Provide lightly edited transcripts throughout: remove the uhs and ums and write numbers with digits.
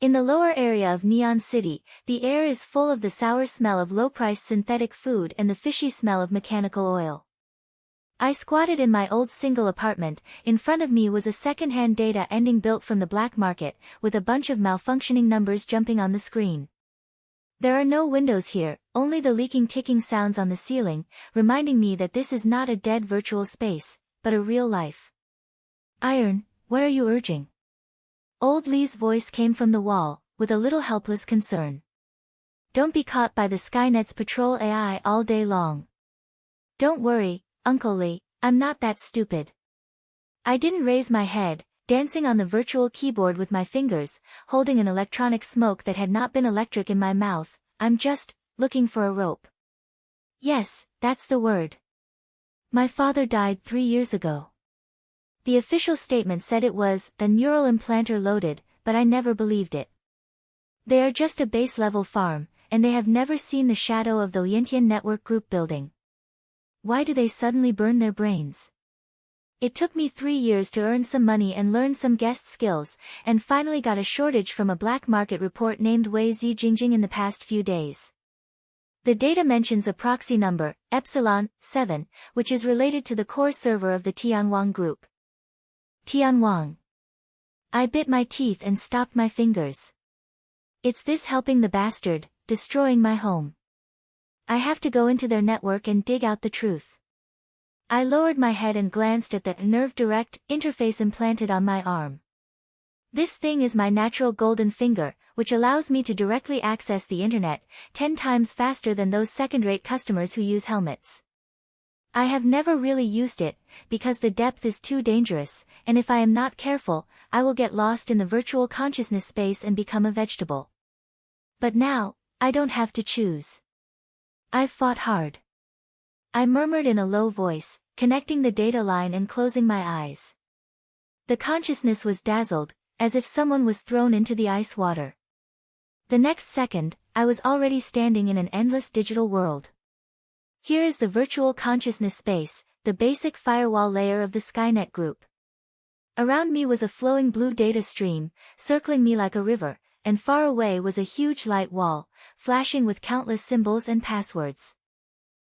In the lower area of Neon City, the air is full of the sour smell of low-priced synthetic food and the fishy smell of mechanical oil. I squatted in my old single apartment. In front of me was a second-hand data ending built from the black market, with a bunch of malfunctioning numbers jumping on the screen. There are no windows here, only the leaking ticking sounds on the ceiling, reminding me that this is not a dead virtual space, but a real life. Iron, what are you urging? Old Lee's voice came from the wall, with a little helpless concern. Don't be caught by the Skynet's patrol AI all day long. Don't worry, Uncle Lee, I'm not that stupid. I didn't raise my head, dancing on the virtual keyboard with my fingers, holding an electronic smoke that had not been electric in my mouth. I'm just looking for a rope. Yes, that's the word. My father died 3 years ago. The official statement said it was a neural implanter loaded, but I never believed it. They are just a base-level farm, and they have never seen the shadow of the Yintian Network Group building. Why do they suddenly burn their brains? It took me 3 years to earn some money and learn some guest skills, and finally got a shortage from a black market report named Wei Zijingjing in the past few days. The data mentions a proxy number, Epsilon 7, which is related to the core server of the Tianwang Group. Tianwang. I bit my teeth and stopped my fingers. It's this helping the bastard, destroying my home. I have to go into their network and dig out the truth. I lowered my head and glanced at the Nerve Direct interface implanted on my arm. This thing is my natural golden finger, which allows me to directly access the internet, 10 times faster than those second-rate customers who use helmets. I have never really used it, because the depth is too dangerous, and if I am not careful, I will get lost in the virtual consciousness space and become a vegetable. But now, I don't have to choose. I've fought hard. I murmured in a low voice, connecting the data line and closing my eyes. The consciousness was dazzled, as if someone was thrown into the ice water. The next second, I was already standing in an endless digital world. Here is the virtual consciousness space, the basic firewall layer of the Skynet Group. Around me was a flowing blue data stream, circling me like a river, and far away was a huge light wall, flashing with countless symbols and passwords.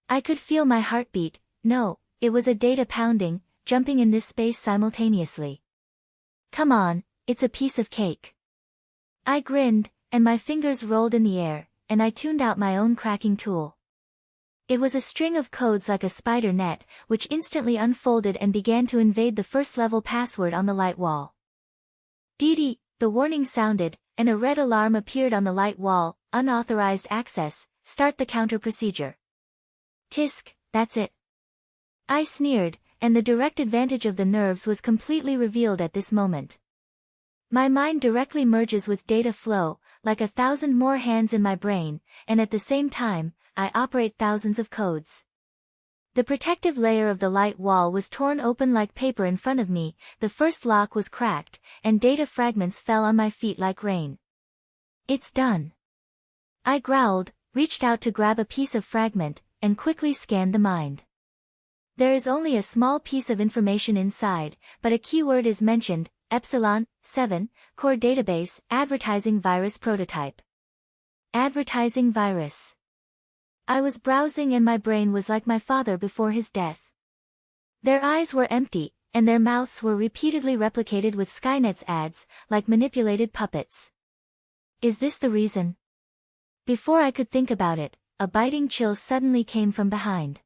I could feel my heartbeat. No, it was a data pounding, jumping in this space simultaneously. Come on, it's a piece of cake. I grinned, and my fingers rolled in the air, and I tuned out my own cracking tool. It was a string of codes like a spider net, which instantly unfolded and began to invade the first-level password on the light wall. Dee, the warning sounded, and a red alarm appeared on the light wall, unauthorized access, start the counter procedure. Tisk, that's it. I sneered, and the direct advantage of the nerves was completely revealed at this moment. My mind directly merges with data flow, like 1,000 more hands in my brain, and at the same time, I operate thousands of codes. The protective layer of the light wall was torn open like paper in front of me, the first lock was cracked, and data fragments fell on my feet like rain. It's done. I growled, reached out to grab a piece of fragment, and quickly scanned the mind. There is only a small piece of information inside, but a keyword is mentioned, Epsilon 7, core database, advertising virus prototype. Advertising virus. I was browsing and my brain was like my father before his death. Their eyes were empty, and their mouths were repeatedly replicated with Skynet's ads, like manipulated puppets. Is this the reason? Before I could think about it, a biting chill suddenly came from behind.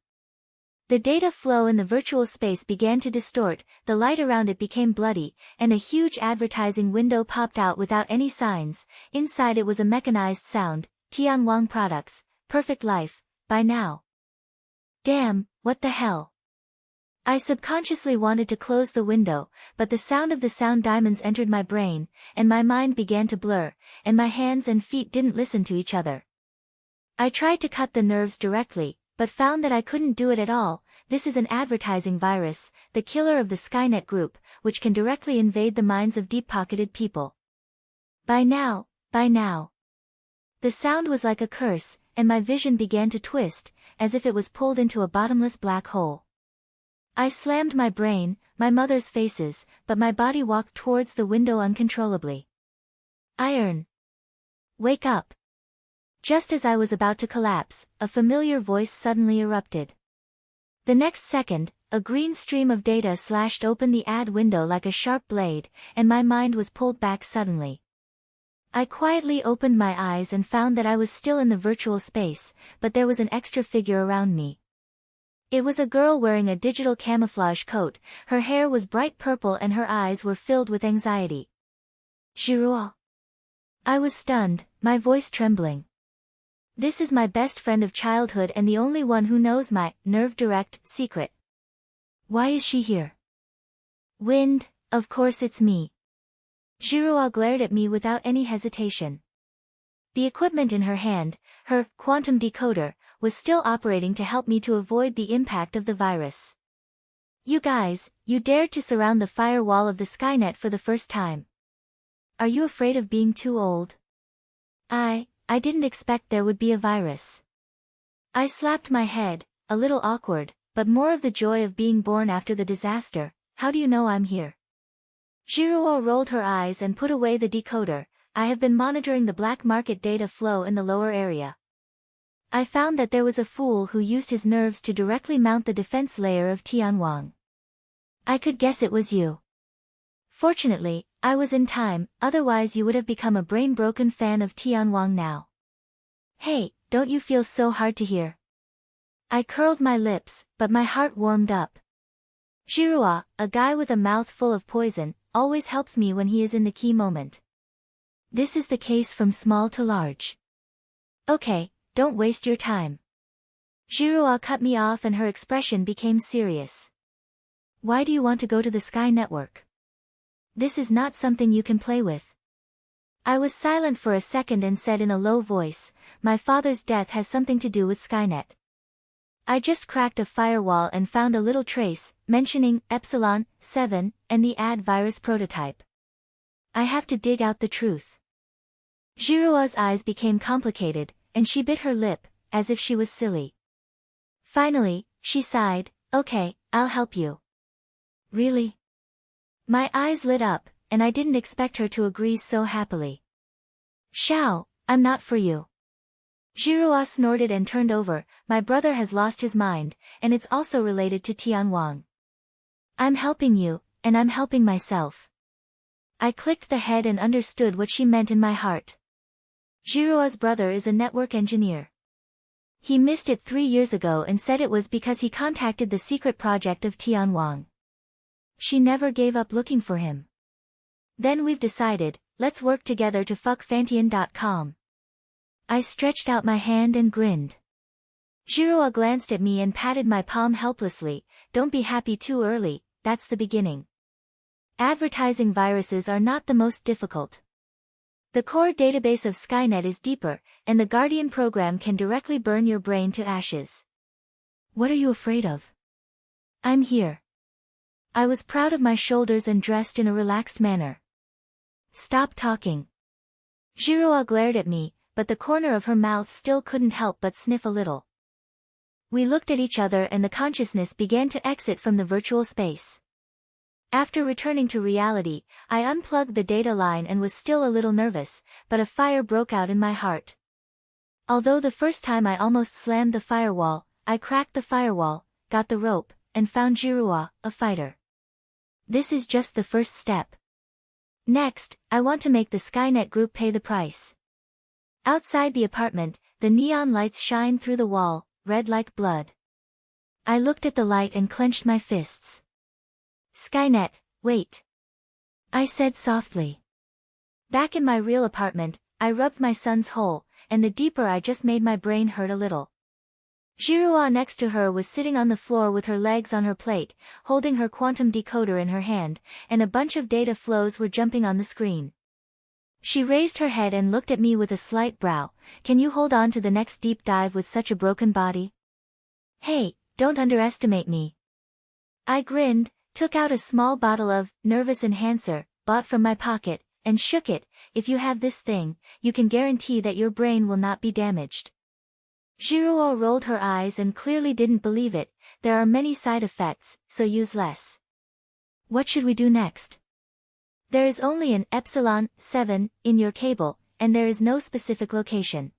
The data flow in the virtual space began to distort, the light around it became bloody, and a huge advertising window popped out without any signs. Inside it was a mechanized sound, Tianwang Products, Perfect Life, by now. Damn, what the hell? I subconsciously wanted to close the window, but the sound of the sound diamonds entered my brain, and my mind began to blur, and my hands and feet didn't listen to each other. I tried to cut the nerves directly, but found that I couldn't do it at all. This is an advertising virus, the killer of the Skynet Group, which can directly invade the minds of deep-pocketed people. By now. The sound was like a curse, and my vision began to twist, as if it was pulled into a bottomless black hole. I slammed my brain, my mother's faces, but my body walked towards the window uncontrollably. Iron, wake up. Just as I was about to collapse, a familiar voice suddenly erupted. The next second, a green stream of data slashed open the ad window like a sharp blade, and my mind was pulled back suddenly. I quietly opened my eyes and found that I was still in the virtual space, but there was an extra figure around me. It was a girl wearing a digital camouflage coat, her hair was bright purple and her eyes were filled with anxiety. Jiruo. I was stunned, my voice trembling. This is my best friend of childhood and the only one who knows my nerve-direct secret. Why is she here? Wind, of course it's me. Jiruo glared at me without any hesitation. The equipment in her hand, her quantum decoder, was still operating to help me to avoid the impact of the virus. You guys, you dared to surround the firewall of the Skynet for the first time. Are you afraid of being too old? I didn't expect there would be a virus. I slapped my head, a little awkward, but more of the joy of being born after the disaster. How do you know I'm here? Jiruo rolled her eyes and put away the decoder. I have been monitoring the black market data flow in the lower area. I found that there was a fool who used his nerves to directly mount the defense layer of Tianwang. I could guess it was you. Fortunately, I was in time, otherwise you would have become a brain-broken fan of Tianwang now. Hey, don't you feel so hard to hear? I curled my lips, but my heart warmed up. Jiruo, a guy with a mouth full of poison, always helps me when he is in the key moment. This is the case from small to large. Okay, don't waste your time. Jiruo cut me off and her expression became serious. Why do you want to go to the Sky Network? This is not something you can play with. I was silent for a second and said in a low voice, my father's death has something to do with Skynet. I just cracked a firewall and found a little trace, mentioning Epsilon 7 and the ad virus prototype. I have to dig out the truth. Jiruo's eyes became complicated, and she bit her lip, as if she was silly. Finally, she sighed, okay, I'll help you. Really? My eyes lit up, and I didn't expect her to agree so happily. Shao, I'm not for you. Jiruo snorted and turned over, my brother has lost his mind, and it's also related to Tianwang. I'm helping you, and I'm helping myself. I clicked the head and understood what she meant in my heart. Jiruo's brother is a network engineer. He missed it 3 years ago and said it was because he contacted the secret project of Tianwang. She never gave up looking for him. Then we've decided, let's work together to fuck Fantian.com. I stretched out my hand and grinned. Jiruo glanced at me and patted my palm helplessly, don't be happy too early, that's the beginning. Advertising viruses are not the most difficult. The core database of Skynet is deeper, and the Guardian program can directly burn your brain to ashes. What are you afraid of? I'm here. I was proud of my shoulders and dressed in a relaxed manner. Stop talking. Jiruo glared at me, but the corner of her mouth still couldn't help but sniff a little. We looked at each other and the consciousness began to exit from the virtual space. After returning to reality, I unplugged the data line and was still a little nervous, but a fire broke out in my heart. Although the first time I almost slammed the firewall, I cracked the firewall, got the rope, and found Jiruo, a fighter. This is just the first step. Next, I want to make the Skynet Group pay the price. Outside the apartment, the neon lights shine through the wall, red like blood. I looked at the light and clenched my fists. Skynet, wait. I said softly. Back in my real apartment, I rubbed my son's hole, and the deeper I just made my brain hurt a little. Jiruo next to her was sitting on the floor with her legs on her plate, holding her quantum decoder in her hand, and a bunch of data flows were jumping on the screen. She raised her head and looked at me with a slight brow. Can you hold on to the next deep dive with such a broken body? Hey, don't underestimate me. I grinned, took out a small bottle of nervous enhancer, bought from my pocket, and shook it. If you have this thing, you can guarantee that your brain will not be damaged. Jiruo rolled her eyes and clearly didn't believe it. There are many side effects, so use less. What should we do next? There is only an Epsilon 7 in your cable, and there is no specific location.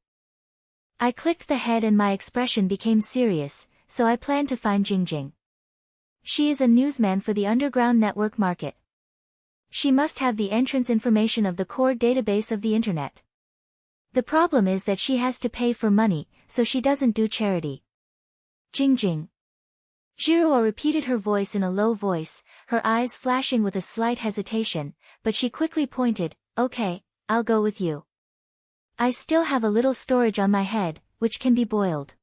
I clicked the head and my expression became serious, so I plan to find Jingjing. She is a newsman for the underground network market. She must have the entrance information of the core database of the internet. The problem is that she has to pay for money, so she doesn't do charity. Jingjing. Jiruo repeated her voice in a low voice, her eyes flashing with a slight hesitation, but she quickly pointed, "Okay, I'll go with you. I still have a little storage on my head, which can be boiled."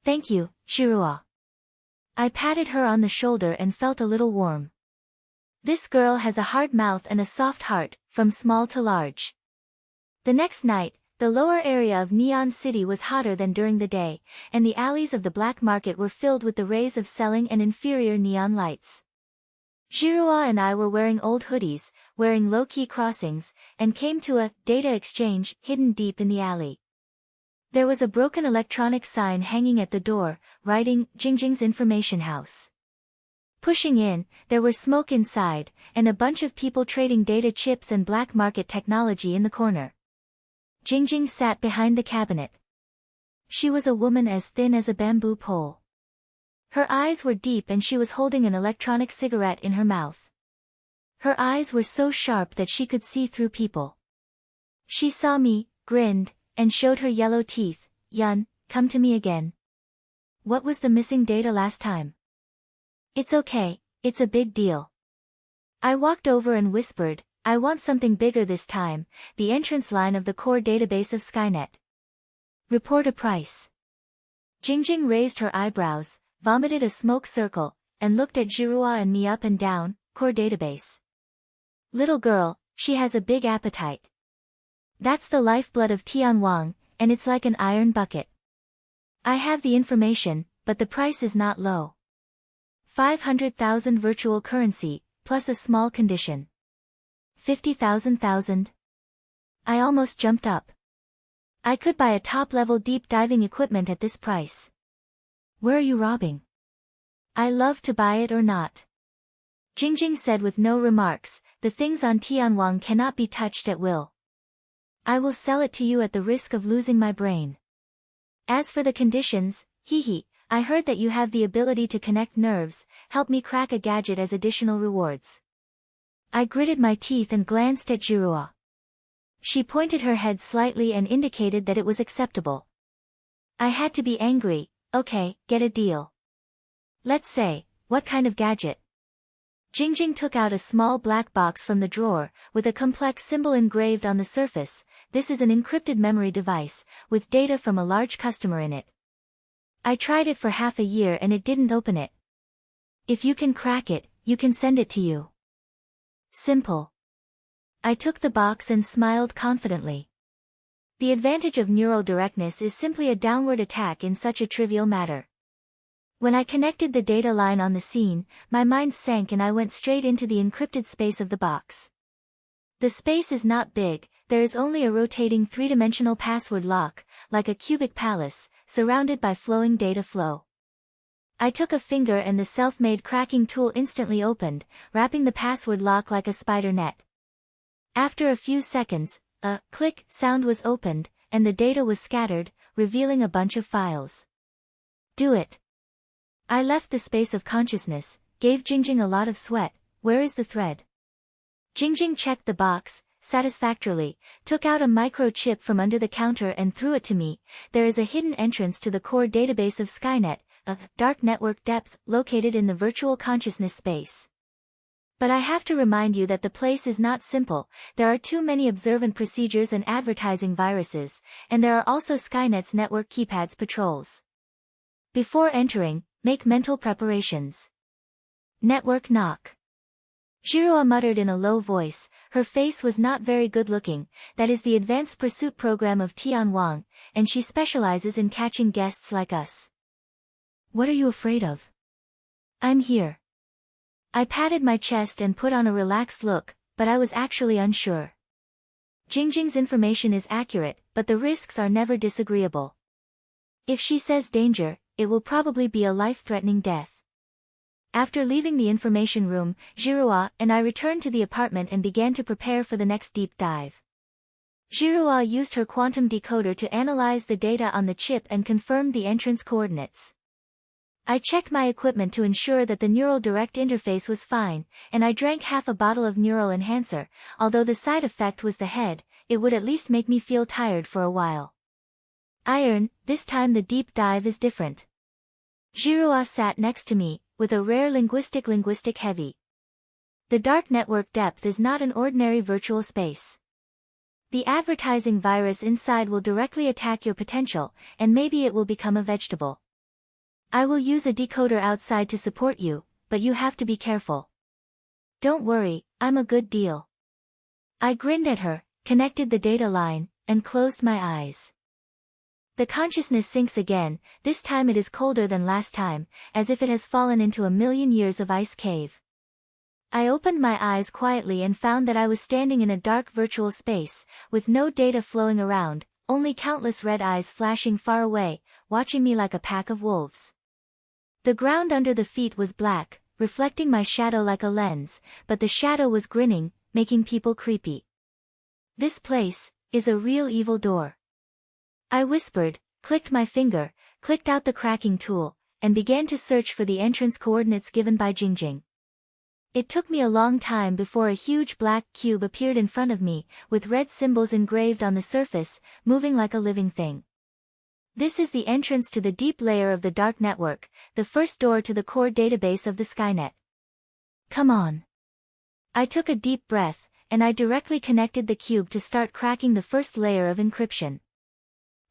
"Thank you, Jiruo." I patted her on the shoulder and felt a little warm. This girl has a hard mouth and a soft heart, from small to large. The next night, the lower area of Neon City was hotter than during the day, and the alleys of the black market were filled with the rays of selling and inferior neon lights. Jiruo and I were wearing old hoodies, wearing low-key crossings, and came to a data exchange hidden deep in the alley. There was a broken electronic sign hanging at the door, writing, "Jingjing's Information House." Pushing in, there were smoke inside, and a bunch of people trading data chips and black market technology in the corner. Jingjing sat behind the cabinet. She was a woman as thin as a bamboo pole. Her eyes were deep and she was holding an electronic cigarette in her mouth. Her eyes were so sharp that she could see through people. She saw me, grinned, and showed her yellow teeth. "Yun, come to me again. What was the missing data last time?" "It's okay, it's a big deal." I walked over and whispered, "I want something bigger this time, the entrance line of the core database of Skynet. Report a price." Jingjing raised her eyebrows, vomited a smoke circle, and looked at Jiruo and me up and down. "Core database. Little girl, she has a big appetite. That's the lifeblood of Tianwang, and it's like an iron bucket. I have the information, but the price is not low. 500,000 virtual currency, plus a small condition. 50,000. I almost jumped up. I could buy a top-level deep diving equipment at this price. "Where are you robbing?" "I love to buy it or not." Jingjing said with no remarks, "The things on Tianwang cannot be touched at will. I will sell it to you at the risk of losing my brain. As for the conditions, I heard that you have the ability to connect nerves, help me crack a gadget as additional rewards." I gritted my teeth and glanced at Jiruo. She pointed her head slightly and indicated that it was acceptable. I had to be angry. "Okay, get a deal. Let's say, what kind of gadget?" Jingjing took out a small black box from the drawer, with a complex symbol engraved on the surface. "This is an encrypted memory device, with data from a large customer in it. I tried it for half a year and it didn't open it. If you can crack it, you can send it to you. Simple." I took the box and smiled confidently. The advantage of neural directness is simply a downward attack in such a trivial matter. When I connected the data line on the scene, my mind sank and I went straight into the encrypted space of the box. The space is not big, there is only a rotating three-dimensional password lock, like a cubic palace, surrounded by flowing data flow. I took a finger and the self-made cracking tool instantly opened, wrapping the password lock like a spider net. After a few seconds, a click sound was opened, and the data was scattered, revealing a bunch of files. "Do it." I left the space of consciousness, gave Jingjing a lot of sweat. "Where is the thread?" Jingjing checked the box, satisfactorily, took out a microchip from under the counter and threw it to me. "There is a hidden entrance to the core database of Skynet, a dark network depth, located in the virtual consciousness space. But I have to remind you that the place is not simple, there are too many observant procedures and advertising viruses, and there are also Skynet's network keypads patrols. Before entering, make mental preparations. Network knock." Jiruo muttered in a low voice, her face was not very good-looking. "That is the advanced pursuit program of Tianwang, and she specializes in catching guests like us." "What are you afraid of?" "I'm here." I patted my chest and put on a relaxed look, but I was actually unsure. Jingjing's information is accurate, but the risks are never disagreeable. If she says danger, it will probably be a life-threatening death. After leaving the information room, Jiruo and I returned to the apartment and began to prepare for the next deep dive. Jirua used her quantum decoder to analyze the data on the chip and confirmed the entrance coordinates. I checked my equipment to ensure that the neural direct interface was fine, and I drank half a bottle of neural enhancer. Although the side effect was the head, it would at least make me feel tired for a while. Iron, this time the deep dive is different. Jirua sat next to me, with a rare linguistic heavy. The dark network depth is not an ordinary virtual space. The advertising virus inside will directly attack your potential, and maybe it will become a vegetable. I will use a decoder outside to support you, but you have to be careful. Don't worry, I'm a good deal. I grinned at her, connected the data line, and closed my eyes. The consciousness sinks again, this time it is colder than last time, as if it has fallen into a million years of ice cave. I opened my eyes quietly and found that I was standing in a dark virtual space, with no data flowing around, only countless red eyes flashing far away, watching me like a pack of wolves. The ground under the feet was black, reflecting my shadow like a lens, but the shadow was grinning, making people creepy. This place is a real evil door. I whispered, clicked my finger, clicked out the cracking tool, and began to search for the entrance coordinates given by Jingjing. It took me a long time before a huge black cube appeared in front of me, with red symbols engraved on the surface, moving like a living thing. This is the entrance to the deep layer of the dark network, the first door to the core database of the Skynet. Come on. I took a deep breath, and I directly connected the cube to start cracking the first layer of encryption.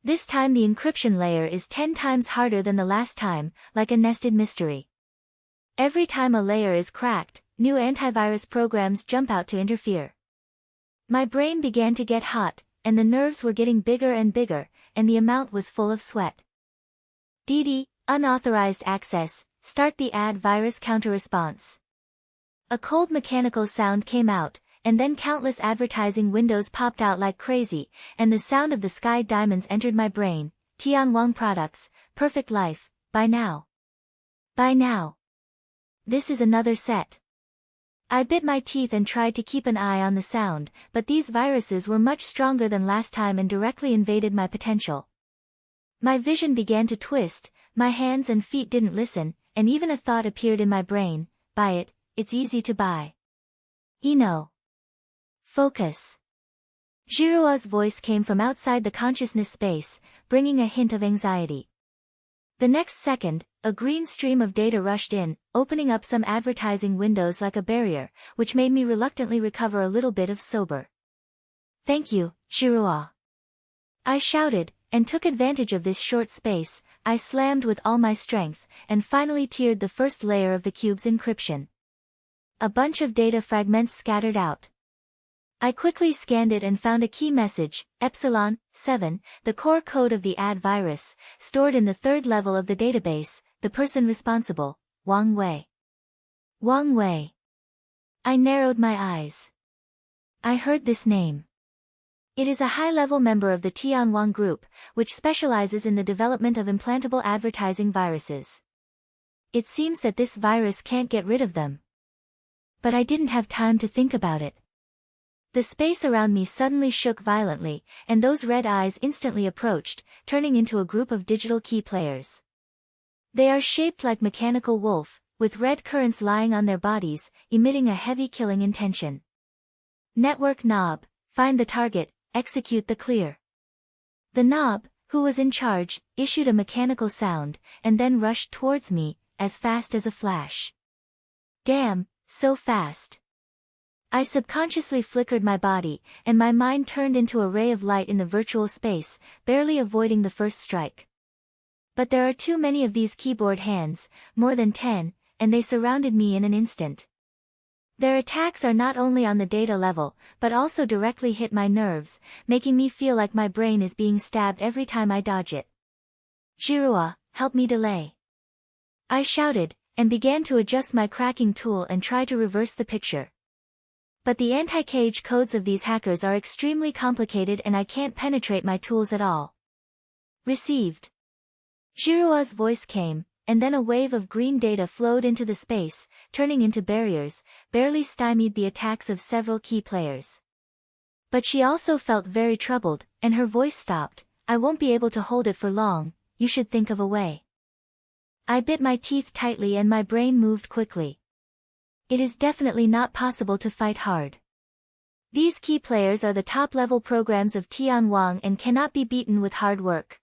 This time the encryption layer is 10 times harder than the last time, like a nested mystery. Every time a layer is cracked, new antivirus programs jump out to interfere. My brain began to get hot, and the nerves were getting bigger and bigger, and the amount was full of sweat. DD, unauthorized access, start the ad virus counter-response. A cold mechanical sound came out, and then countless advertising windows popped out like crazy, and the sound of the sky diamonds entered my brain. Tianwang products, perfect life, buy now. Buy now. This is another set. I bit my teeth and tried to keep an eye on the sound, but these viruses were much stronger than last time and directly invaded my potential. My vision began to twist, my hands and feet didn't listen, and even a thought appeared in my brain, buy it, it's easy to buy. Yino. Focus. Jirua's voice came from outside the consciousness space, bringing a hint of anxiety. The next second, a green stream of data rushed in, opening up some advertising windows like a barrier, which made me reluctantly recover a little bit of sober. Thank you, Jirua. I shouted, and took advantage of this short space. I slammed with all my strength, and finally teared the first layer of the cube's encryption. A bunch of data fragments scattered out. I quickly scanned it and found a key message, Epsilon 7, the core code of the ad virus, stored in the third level of the database, the person responsible, Wang Wei. Wang Wei. I narrowed my eyes. I heard this name. It is a high-level member of the Tianwang Group, which specializes in the development of implantable advertising viruses. It seems that this virus can't get rid of them. But I didn't have time to think about it. The space around me suddenly shook violently, and those red eyes instantly approached, turning into a group of digital key players. They are shaped like mechanical wolf, with red currents lying on their bodies, emitting a heavy killing intention. Network knob, find the target, execute the clear. The knob, who was in charge, issued a mechanical sound, and then rushed towards me, as fast as a flash. Damn, so fast. I subconsciously flickered my body, and my mind turned into a ray of light in the virtual space, barely avoiding the first strike. But there are too many of these keyboard hands, more than 10, and they surrounded me in an instant. Their attacks are not only on the data level, but also directly hit my nerves, making me feel like my brain is being stabbed every time I dodge it. Jirua, help me delay. I shouted, and began to adjust my cracking tool and try to reverse the picture. But the anti-cage codes of these hackers are extremely complicated and I can't penetrate my tools at all. Received. Jirua's voice came, and then a wave of green data flowed into the space, turning into barriers, barely stymied the attacks of several key players. But she also felt very troubled, and her voice stopped. I won't be able to hold it for long, you should think of a way. I bit my teeth tightly and my brain moved quickly. It is definitely not possible to fight hard. These key players are the top-level programs of Tianwang and cannot be beaten with hard work.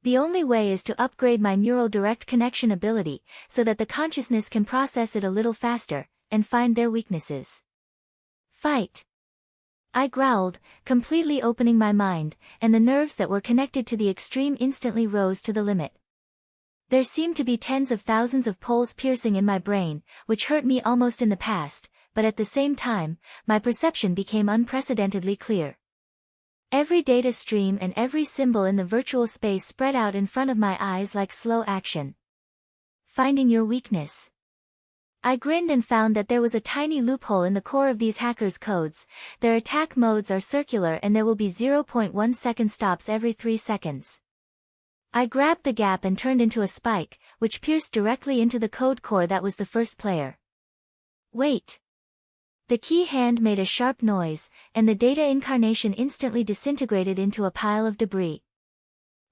The only way is to upgrade my neural direct connection ability, so that the consciousness can process it a little faster, and find their weaknesses. Fight! I growled, completely opening my mind, and the nerves that were connected to the extreme instantly rose to the limit. There seemed to be tens of thousands of poles piercing in my brain, which hurt me almost in the past, but at the same time, my perception became unprecedentedly clear. Every data stream and every symbol in the virtual space spread out in front of my eyes like slow action. Finding your weakness. I grinned and found that there was a tiny loophole in the core of these hackers' codes. Their attack modes are circular and there will be 0.1 second stops every 3 seconds. I grabbed the gap and turned into a spike, which pierced directly into the code core that was the first player. Wait! The key hand made a sharp noise, and the data incarnation instantly disintegrated into a pile of debris.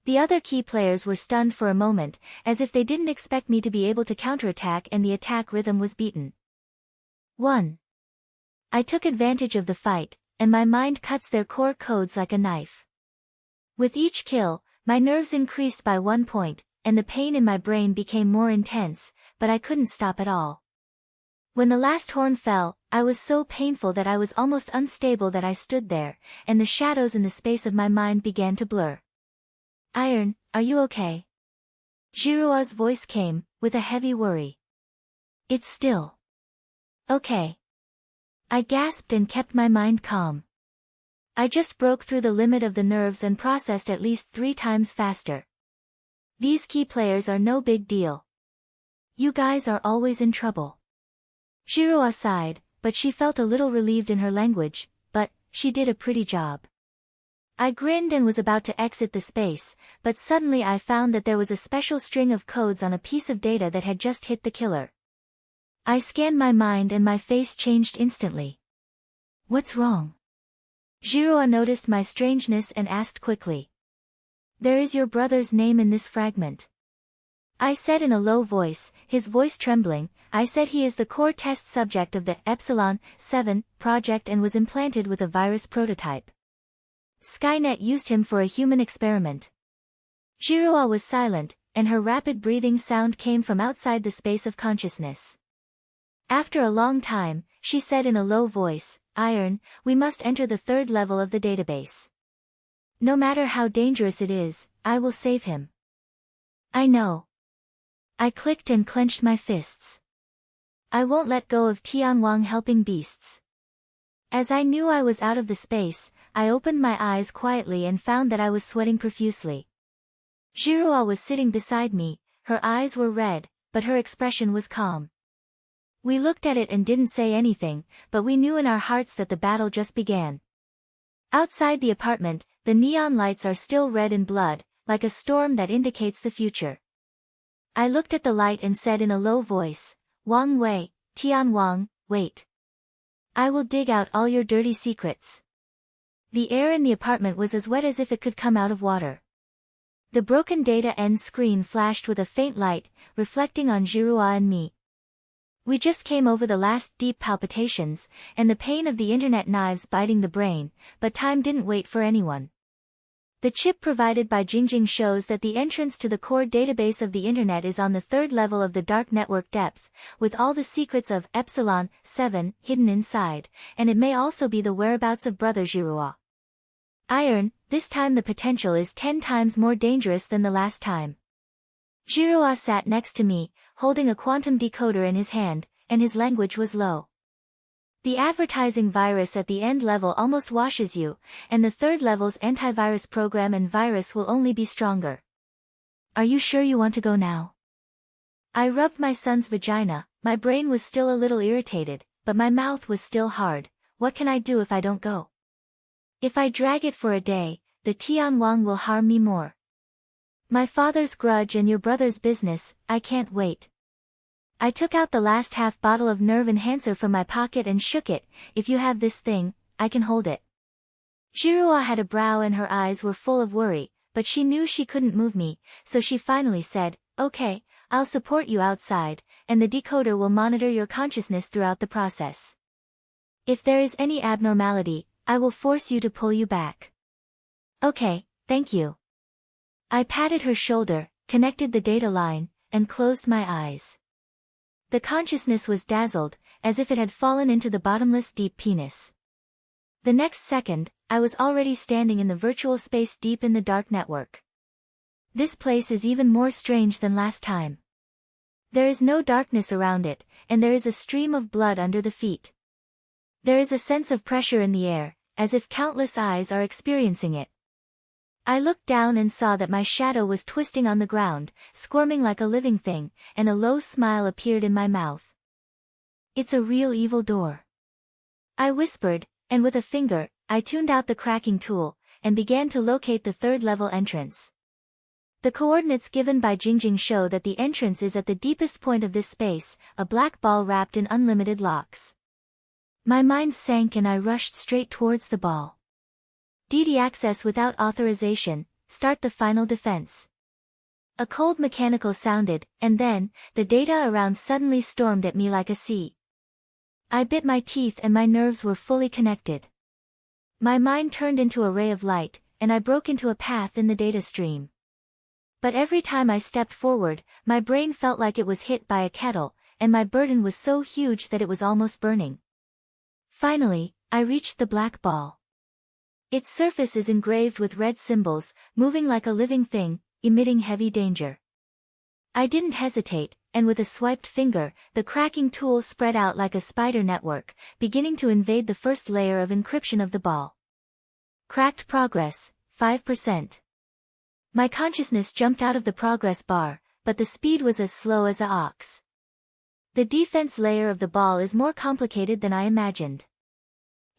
The other key players were stunned for a moment, as if they didn't expect me to be able to counterattack, and the attack rhythm was beaten. 1. I took advantage of the fight, and my mind cuts their core codes like a knife. With each kill, my nerves increased by 1 point, and the pain in my brain became more intense, but I couldn't stop at all. When the last horn fell, I was so painful that I was almost unstable that I stood there, and the shadows in the space of my mind began to blur. Iron, are you okay? Jiruo's voice came, with a heavy worry. It's still okay. I gasped and kept my mind calm. I just broke through the limit of the nerves and processed at least 3 times faster. These key players are no big deal. You guys are always in trouble. Jiruo sighed, but she felt a little relieved in her language, but she did a pretty job. I grinned and was about to exit the space, but suddenly I found that there was a special string of codes on a piece of data that had just hit the killer. I scanned my mind and my face changed instantly. What's wrong? Jiruo noticed my strangeness and asked quickly. There is your brother's name in this fragment. I said in a low voice, his voice trembling. I said he is the core test subject of the Epsilon 7 project and was implanted with a virus prototype. Skynet used him for a human experiment. Jiruo was silent, and her rapid breathing sound came from outside the space of consciousness. After a long time, she said in a low voice, Iron, we must enter the 3rd level of the database. No matter how dangerous it is, I will save him. I know. I clicked and clenched my fists. I won't let go of Tianwang helping beasts. As I knew I was out of the space, I opened my eyes quietly and found that I was sweating profusely. Jiruo was sitting beside me, her eyes were red, but her expression was calm. We looked at it and didn't say anything, but we knew in our hearts that the battle just began. Outside the apartment, the neon lights are still red in blood, like a storm that indicates the future. I looked at the light and said in a low voice, Wang Wei, Tianwang, wait. I will dig out all your dirty secrets. The air in the apartment was as wet as if it could come out of water. The broken data end screen flashed with a faint light, reflecting on Jiruo and me. We just came over the last deep palpitations, and the pain of the internet knives biting the brain, but time didn't wait for anyone. The chip provided by Jingjing shows that the entrance to the core database of the internet is on the 3rd level of the dark network depth, with all the secrets of Epsilon 7 hidden inside, and it may also be the whereabouts of brother Jiruo. Iron, this time the potential is 10 times more dangerous than the last time. Jiruo sat next to me, holding a quantum decoder in his hand, and his language was low. The advertising virus at the end level almost washes you, and the 3rd level's antivirus program and virus will only be stronger. Are you sure you want to go now? I rubbed my son's vagina, my brain was still a little irritated, but my mouth was still hard. What can I do if I don't go? If I drag it for a day, the Tianwang will harm me more. My father's grudge and your brother's business, I can't wait. I took out the last half bottle of nerve enhancer from my pocket and shook it. If you have this thing, I can hold it. Jirua had a brow and her eyes were full of worry, but she knew she couldn't move me, so she finally said, "Okay, I'll support you outside, and the decoder will monitor your consciousness throughout the process. If there is any abnormality, I will force you to pull you back." "Okay, thank you." I patted her shoulder, connected the data line, and closed my eyes. The consciousness was dazzled, as if it had fallen into the bottomless deep penis. The next second, I was already standing in the virtual space deep in the dark network. This place is even more strange than last time. There is no darkness around it, and there is a stream of blood under the feet. There is a sense of pressure in the air, as if countless eyes are experiencing it. I looked down and saw that my shadow was twisting on the ground, squirming like a living thing, and a low smile appeared in my mouth. "It's a real evil door," I whispered, and with a finger, I tuned out the cracking tool, and began to locate the third-level entrance. The coordinates given by Jingjing show that the entrance is at the deepest point of this space, a black ball wrapped in unlimited locks. My mind sank and I rushed straight towards the ball. "DD access without authorization, start the final defense." A cold mechanical sounded, and then, the data around suddenly stormed at me like a sea. I bit my teeth and my nerves were fully connected. My mind turned into a ray of light, and I broke into a path in the data stream. But every time I stepped forward, my brain felt like it was hit by a kettle, and my burden was so huge that it was almost burning. Finally, I reached the black ball. Its surface is engraved with red symbols, moving like a living thing, emitting heavy danger. I didn't hesitate, and with a swiped finger, the cracking tool spread out like a spider network, beginning to invade the first layer of encryption of the ball. Cracked progress, 5%. My consciousness jumped out of the progress bar, but the speed was as slow as a ox. The defense layer of the ball is more complicated than I imagined.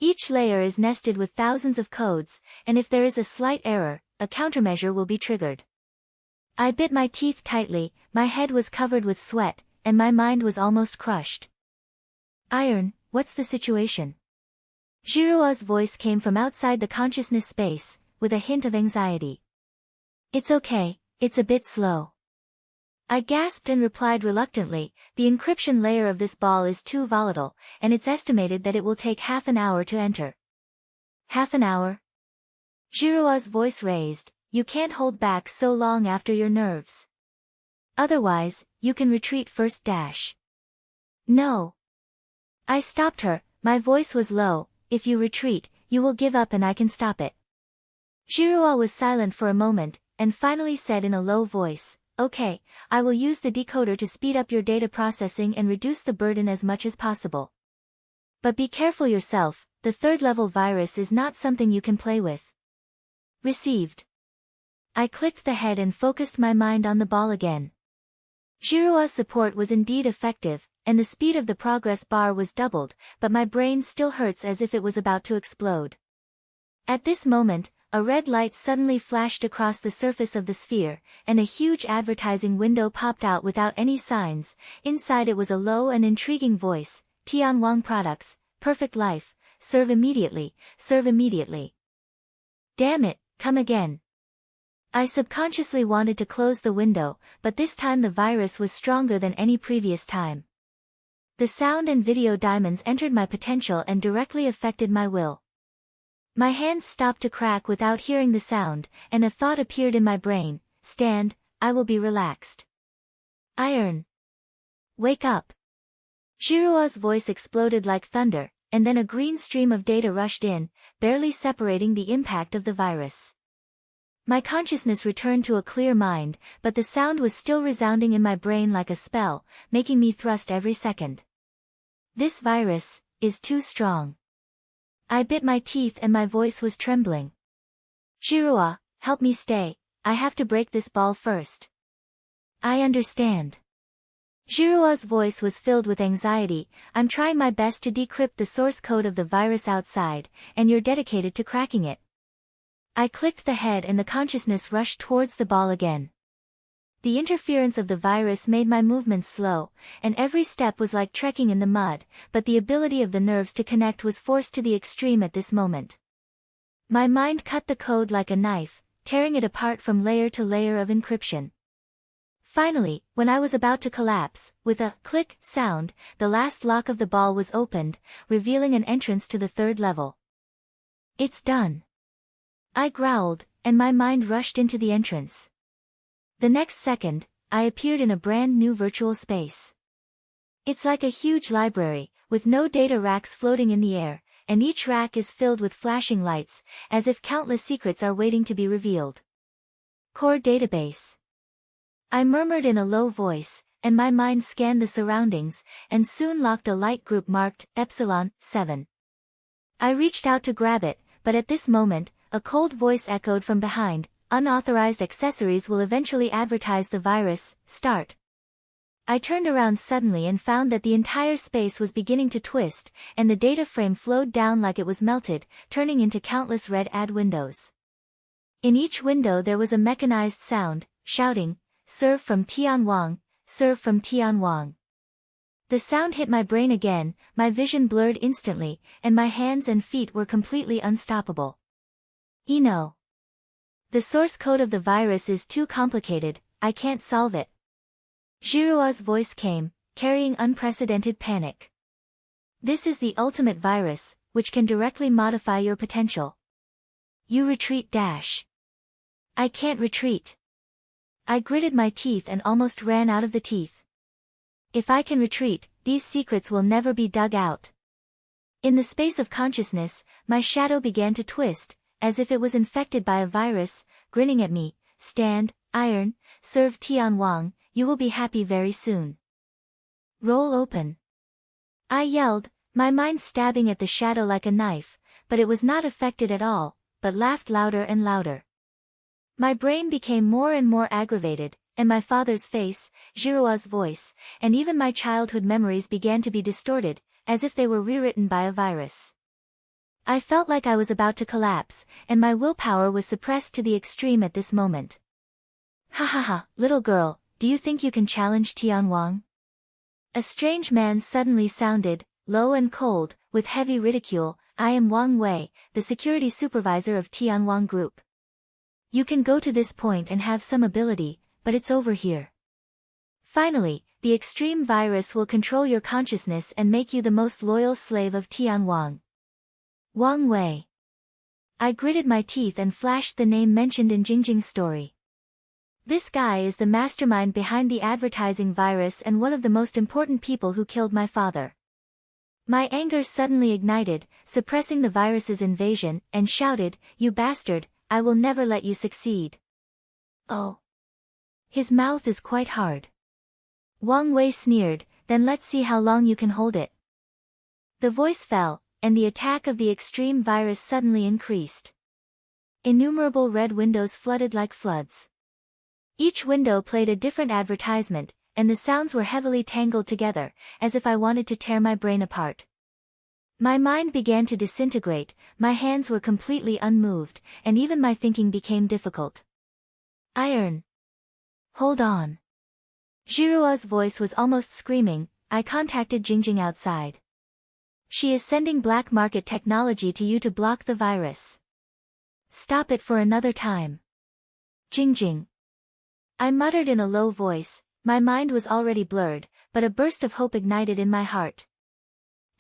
Each layer is nested with thousands of codes, and if there is a slight error, a countermeasure will be triggered. I bit my teeth tightly, my head was covered with sweat, and my mind was almost crushed. "Iron, what's the situation?" Jirua's voice came from outside the consciousness space, with a hint of anxiety. "It's okay, it's a bit slow." I gasped and replied reluctantly, "The encryption layer of this ball is too volatile, and it's estimated that it will take half an hour to enter." "Half an hour?" Jirua's voice raised, "You can't hold back so long after your nerves. Otherwise, you can retreat first dash." "No." I stopped her, my voice was low, "If you retreat, you will give up and I can stop it." Jirua was silent for a moment, and finally said in a low voice, "Okay, I will use the decoder to speed up your data processing and reduce the burden as much as possible. But be careful yourself, the third-level virus is not something you can play with." Received. I clicked the head and focused my mind on the ball again. Jirua's support was indeed effective, and the speed of the progress bar was doubled, but my brain still hurts as if it was about to explode. At this moment, a red light suddenly flashed across the surface of the sphere, and a huge advertising window popped out without any signs. Inside it was a low and intriguing voice, "Tianwang Products, Perfect Life, serve immediately, serve immediately." Damn it, come again. I subconsciously wanted to close the window, but this time the virus was stronger than any previous time. The sound and video diamonds entered my potential and directly affected my will. My hands stopped to crack without hearing the sound, and a thought appeared in my brain, "Stand, I will be relaxed." "Iron. Wake up." Jirua's voice exploded like thunder, and then a green stream of data rushed in, barely separating the impact of the virus. My consciousness returned to a clear mind, but the sound was still resounding in my brain like a spell, making me thrust every second. "This virus is too strong." I bit my teeth and my voice was trembling. "Jirua, help me stay, I have to break this ball first." "I understand." Jirua's voice was filled with anxiety, "I'm trying my best to decrypt the source code of the virus outside, and you're dedicated to cracking it." I clicked the head and the consciousness rushed towards the ball again. The interference of the virus made my movements slow, and every step was like trekking in the mud, but the ability of the nerves to connect was forced to the extreme at this moment. My mind cut the code like a knife, tearing it apart from layer to layer of encryption. Finally, when I was about to collapse, with a click sound, the last lock of the ball was opened, revealing an entrance to the third level. It's done. I growled, and my mind rushed into the entrance. The next second, I appeared in a brand new virtual space. It's like a huge library, with no data racks floating in the air, and each rack is filled with flashing lights, as if countless secrets are waiting to be revealed. Core database. I murmured in a low voice, and my mind scanned the surroundings, and soon locked a light group marked Epsilon 7. I reached out to grab it, but at this moment, a cold voice echoed from behind, "Unauthorized accessories will eventually advertise the virus, start." I turned around suddenly and found that the entire space was beginning to twist, and the data frame flowed down like it was melted, turning into countless red ad windows. In each window there was a mechanized sound, shouting, "Serve from Tianwang, serve from Tianwang." The sound hit my brain again, my vision blurred instantly, and my hands and feet were completely unstoppable. Yino. The source code of the virus is too complicated, I can't solve it. Jiruo's voice came, carrying unprecedented panic. This is the ultimate virus, which can directly modify your potential. You retreat dash. I can't retreat. I gritted my teeth and almost ran out of the teeth. If I can retreat, these secrets will never be dug out. In the space of consciousness, my shadow began to twist, as if it was infected by a virus, grinning at me, "Stand, iron, serve Tianwang, you will be happy very soon." Roll open. I yelled, my mind stabbing at the shadow like a knife, but it was not affected at all, but laughed louder and louder. My brain became more and more aggravated, and my father's face, Jiruo's voice, and even my childhood memories began to be distorted, as if they were rewritten by a virus. I felt like I was about to collapse, and my willpower was suppressed to the extreme at this moment. "Ha ha ha, little girl, do you think you can challenge Tianwang?" A strange man suddenly sounded, low and cold, with heavy ridicule. "I am Wang Wei, the security supervisor of Tianwang Group. You can go to this point and have some ability, but it's over here. Finally, the extreme virus will control your consciousness and make you the most loyal slave of Tianwang. Wang Wei." I gritted my teeth and flashed the name mentioned in Jingjing's story. This guy is the mastermind behind the advertising virus and one of the most important people who killed my father. My anger suddenly ignited, suppressing the virus's invasion, and shouted, "You bastard, I will never let you succeed." "Oh. His mouth is quite hard." Wang Wei sneered, "Then let's see how long you can hold it." The voice fell, and the attack of the extreme virus suddenly increased. Innumerable red windows flooded like floods. Each window played a different advertisement, and the sounds were heavily tangled together, as if I wanted to tear my brain apart. My mind began to disintegrate, my hands were completely unmoved, and even my thinking became difficult. "Iron. Hold on." Jiruo's voice was almost screaming. I contacted Jingjing outside. "She is sending black market technology to you to block the virus. Stop it for another time." "Jingjing." I muttered in a low voice, my mind was already blurred, but a burst of hope ignited in my heart.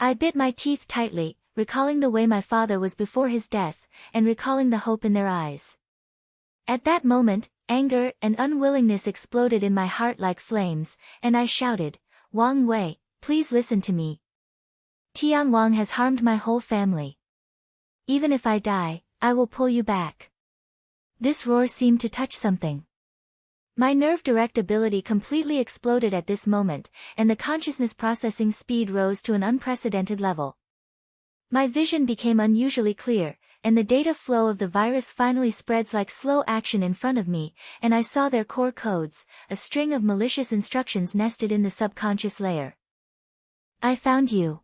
I bit my teeth tightly, recalling the way my father was before his death, and recalling the hope in their eyes. At that moment, anger and unwillingness exploded in my heart like flames, and I shouted, "Wang Wei, please listen to me. Tianwang has harmed my whole family. Even if I die, I will pull you back." This roar seemed to touch something. My nerve direct ability completely exploded at this moment, and the consciousness processing speed rose to an unprecedented level. My vision became unusually clear, and the data flow of the virus finally spreads like slow action in front of me, and I saw their core codes, a string of malicious instructions nested in the subconscious layer. "I found you."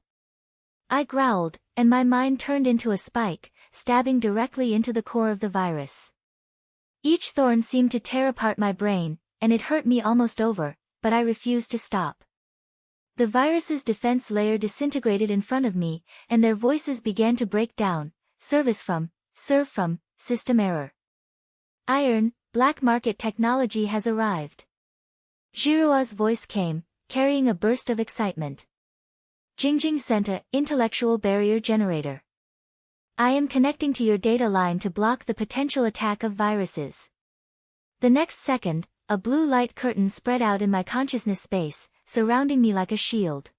I growled, and my mind turned into a spike, stabbing directly into the core of the virus. Each thorn seemed to tear apart my brain, and it hurt me almost over, but I refused to stop. The virus's defense layer disintegrated in front of me, and their voices began to break down. "Service from Serve from, system error. Iron, black market technology has arrived. Jiruo's voice came, carrying a burst of excitement. Jingjing sent a intellectual barrier generator. I am connecting to your data line to block the potential attack of viruses. The next second, a blue light curtain spread out in my consciousness space, surrounding me like a shield.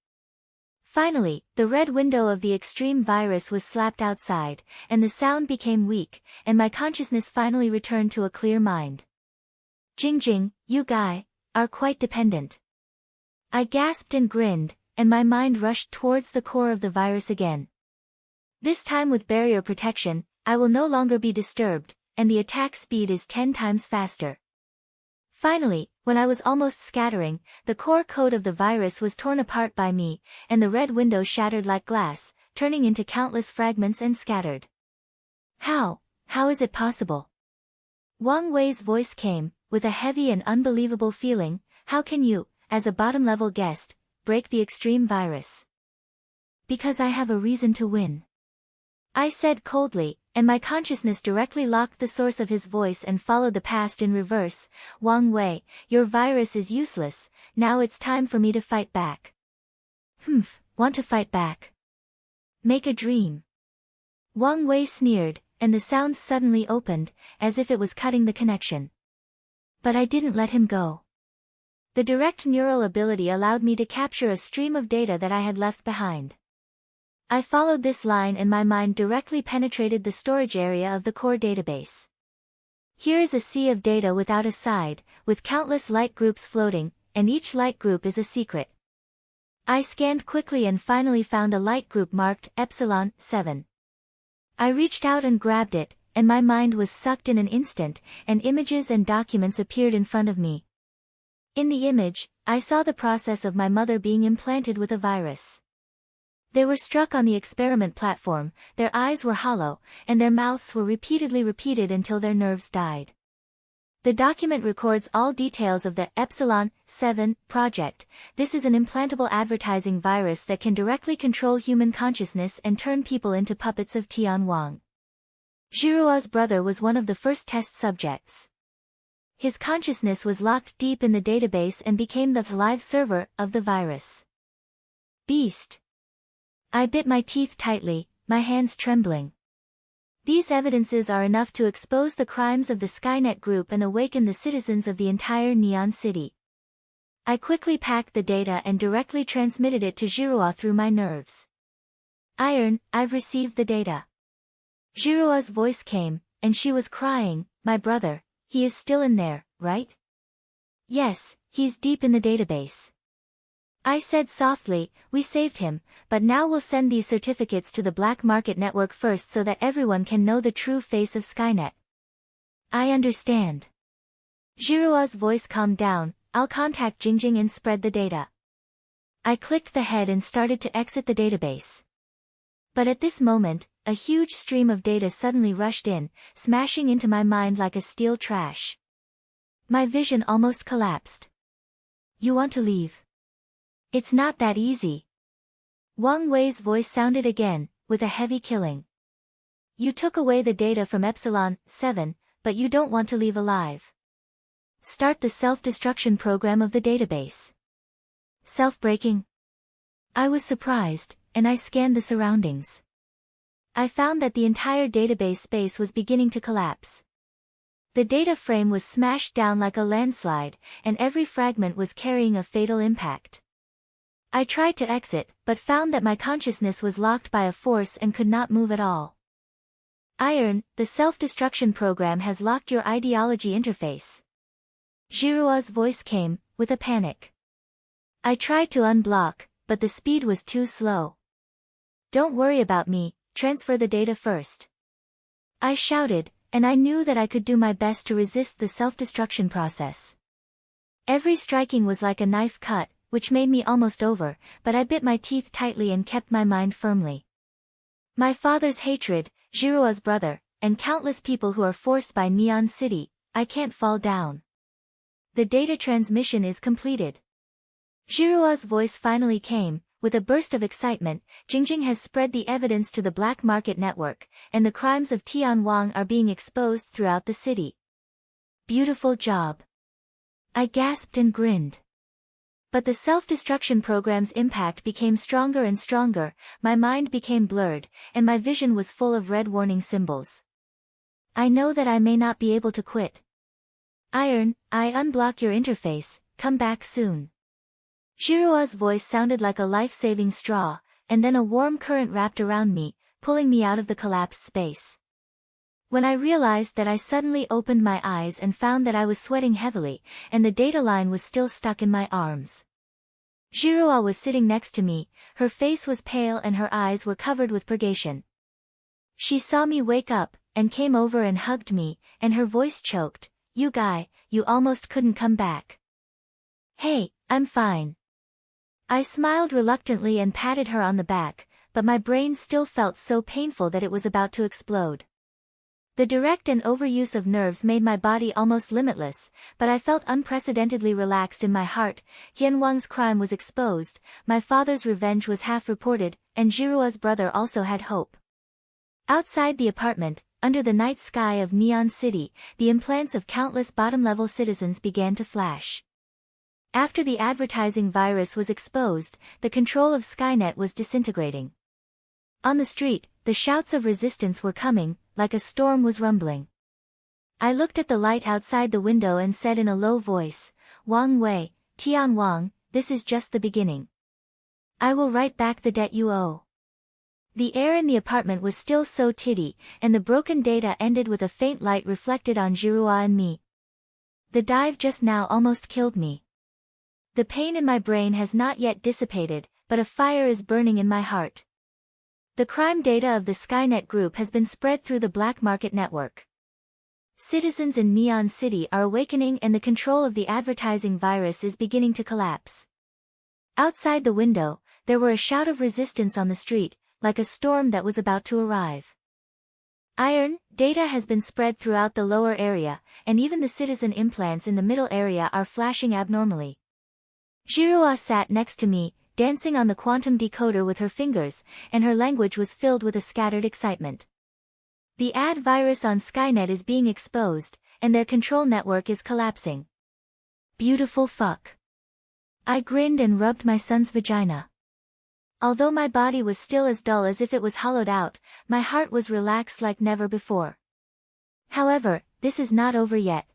Finally, the red window of the extreme virus was slapped outside, and the sound became weak, and my consciousness finally returned to a clear mind. Jingjing, you guy, are quite dependent. I gasped and grinned, and my mind rushed towards the core of the virus again. This time with barrier protection, I will no longer be disturbed, and the attack speed is 10 times faster. Finally, when I was almost scattering, the core code of the virus was torn apart by me, and the red window shattered like glass, turning into countless fragments and scattered. How is it possible? Wang Wei's voice came, with a heavy and unbelievable feeling. How can you, as a bottom-level guest, break the extreme virus? Because I have a reason to win. I said coldly, and my consciousness directly locked the source of his voice and followed the past in reverse. Wang Wei, your virus is useless, now it's time for me to fight back. Want to fight back? Make a dream. Wang Wei sneered, and the sound suddenly opened, as if it was cutting the connection. But I didn't let him go. The direct neural ability allowed me to capture a stream of data that I had left behind. I followed this line and my mind directly penetrated the storage area of the core database. Here is a sea of data without a side, with countless light groups floating, and each light group is a secret. I scanned quickly and finally found a light group marked Epsilon 7. I reached out and grabbed it, and my mind was sucked in an instant, and images and documents appeared in front of me. In the image, I saw the process of my mother being implanted with a virus. They were struck on the experiment platform, their eyes were hollow, and their mouths were repeatedly repeated until their nerves died. The document records all details of the Epsilon 7 project. This is an implantable advertising virus that can directly control human consciousness and turn people into puppets of Tian Wang. Jiruo's brother was one of the first test subjects. His consciousness was locked deep in the database and became the live server of the virus. Beast. I bit my teeth tightly, my hands trembling. These evidences are enough to expose the crimes of the Skynet Group and awaken the citizens of the entire Neon City. I quickly packed the data and directly transmitted it to Jiruo through my nerves. Iron, I've received the data. Jiruo's voice came, and she was crying. My brother, he is still in there, right? Yes, he's deep in the database. I said softly, we saved him, but now we'll send these certificates to the black market network first so that everyone can know the true face of Skynet. I understand. Jiruo's voice calmed down. I'll contact Jingjing and spread the data. I clicked the head and started to exit the database. But at this moment, a huge stream of data suddenly rushed in, smashing into my mind like a steel trash. My vision almost collapsed. You want to leave? It's not that easy. Wang Wei's voice sounded again, with a heavy killing. You took away the data from Epsilon 7, but you don't want to leave alive. Start the self-destruction program of the database. Self-breaking? I was surprised, and I scanned the surroundings. I found that the entire database space was beginning to collapse. The data frame was smashed down like a landslide, and every fragment was carrying a fatal impact. I tried to exit, but found that my consciousness was locked by a force and could not move at all. Iron, the self-destruction program has locked your ideology interface. Jiruo's voice came, with a panic. I tried to unblock, but the speed was too slow. Don't worry about me, transfer the data first. I shouted, and I knew that I could do my best to resist the self-destruction process. Every striking was like a knife cut, which made me almost over, but I bit my teeth tightly and kept my mind firmly. My father's hatred, Jiruo's brother, and countless people who are forced by Neon City, I can't fall down. The data transmission is completed. Jiruo's voice finally came, with a burst of excitement, Jingjing has spread the evidence to the black market network, and the crimes of Tianwang are being exposed throughout the city. Beautiful job. I gasped and grinned. But the self-destruction program's impact became stronger and stronger, my mind became blurred, and my vision was full of red warning symbols. I know that I may not be able to quit. Iron, I unblock your interface, come back soon. Jirua's voice sounded like a life-saving straw, and then a warm current wrapped around me, pulling me out of the collapsed space. When I realized that, I suddenly opened my eyes and found that I was sweating heavily, and the data line was still stuck in my arms. Jirua was sitting next to me, her face was pale and her eyes were covered with purgation. She saw me wake up, and came over and hugged me, and her voice choked, "You guy, you almost couldn't come back." "Hey, I'm fine." I smiled reluctantly and patted her on the back, but my brain still felt so painful that it was about to explode. The direct and overuse of nerves made my body almost limitless, but I felt unprecedentedly relaxed in my heart. Tianwang's crime was exposed, my father's revenge was half reported, and Jirua's brother also had hope. Outside the apartment, under the night sky of Neon City, the implants of countless bottom-level citizens began to flash. After the advertising virus was exposed, the control of Skynet was disintegrating. On the street, the shouts of resistance were coming, like a storm was rumbling. I looked at the light outside the window and said in a low voice, "Wang Wei, Tianwang, this is just the beginning. I will write back the debt you owe." The air in the apartment was still so tiddy, and the broken data ended with a faint light reflected on Jirua and me. The dive just now almost killed me. The pain in my brain has not yet dissipated, but a fire is burning in my heart. The crime data of the Skynet Group has been spread through the black market network. Citizens in Neon City are awakening and the control of the advertising virus is beginning to collapse. Outside the window, there were a shout of resistance on the street, like a storm that was about to arrive. Iron data has been spread throughout the lower area, and even the citizen implants in the middle area are flashing abnormally. Jirua sat next to me, dancing on the quantum decoder with her fingers, and her language was filled with a scattered excitement. The ad virus on Skynet is being exposed, and their control network is collapsing. Beautiful fuck. I grinned and rubbed my son's vagina. Although my body was still as dull as if it was hollowed out, my heart was relaxed like never before. However, this is not over yet.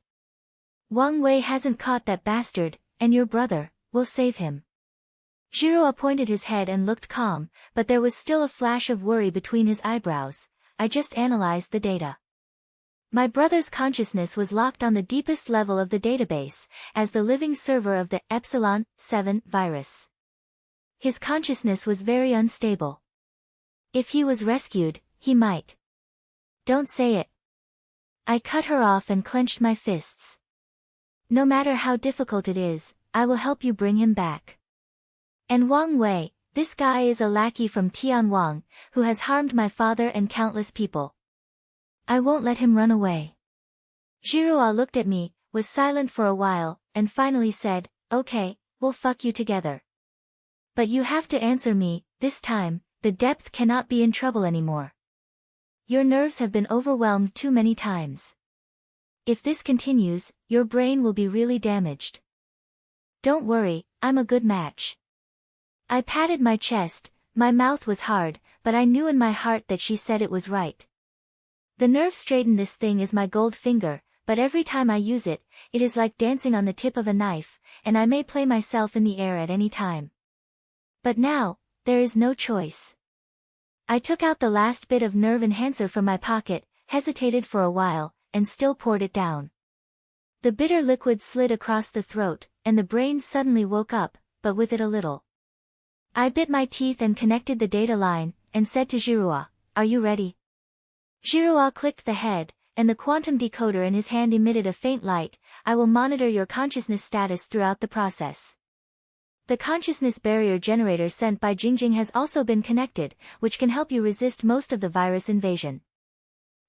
Wang Wei hasn't caught that bastard, and your brother will save him. Jirua pointed his head and looked calm, but there was still a flash of worry between his eyebrows. I just analyzed the data. My brother's consciousness was locked on the deepest level of the database, as the living server of the Epsilon 7 virus. His consciousness was very unstable. If he was rescued, he might. Don't say it. I cut her off and clenched my fists. No matter how difficult it is, I will help you bring him back. And Wang Wei, this guy is a lackey from Tianwang, who has harmed my father and countless people. I won't let him run away. Jirua looked at me, was silent for a while, and finally said, "Okay, we'll fuck you together. But you have to answer me, this time, the depth cannot be in trouble anymore. Your nerves have been overwhelmed too many times. If this continues, your brain will be really damaged. Don't worry, I'm a good match." I patted my chest, my mouth was hard, but I knew in my heart that she said it was right. The nerve straighten this thing is my gold finger, but every time I use it, it is like dancing on the tip of a knife, and I may play myself in the air at any time. But now, there is no choice. I took out the last bit of nerve enhancer from my pocket, hesitated for a while, and still poured it down. The bitter liquid slid across the throat, and the brain suddenly woke up, but with it a little. I bit my teeth and connected the data line, and said to Jirua, "Are you ready?" Jirua clicked the head, and the quantum decoder in his hand emitted a faint light. "I will monitor your consciousness status throughout the process." The consciousness barrier generator sent by Jingjing has also been connected, which can help you resist most of the virus invasion.